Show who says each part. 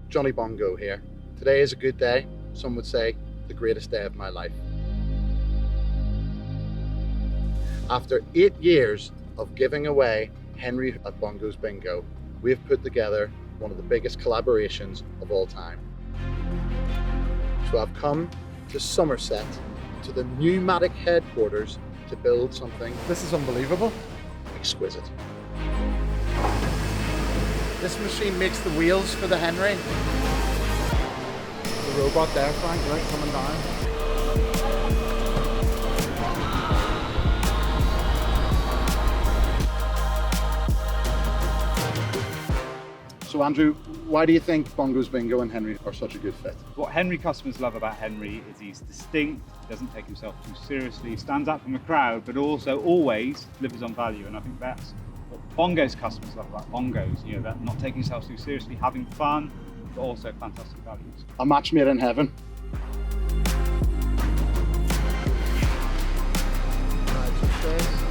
Speaker 1: Johnny Bongo here. Today is a good day, some would say the greatest day of my life. After 8 years of giving away Henry at Bongo's Bingo, we have put together one of the biggest collaborations of all time. So I've come to Somerset, to the Numatic headquarters, to build something.
Speaker 2: This is unbelievable.
Speaker 1: Exquisite.
Speaker 2: This machine makes the wheels for the Henry. The robot there, Frank, right, coming down.
Speaker 1: So Andrew, why do you think Bongo's Bingo and Henry are such a good fit?
Speaker 3: What Henry customers love about Henry is he's distinct, doesn't take himself too seriously, stands out from the crowd, but also always delivers on value. And I think that's what Bongo's customers love about Bongos, you know, that not taking themselves too seriously, having fun, but also fantastic values.
Speaker 1: A match made in heaven.
Speaker 2: Right,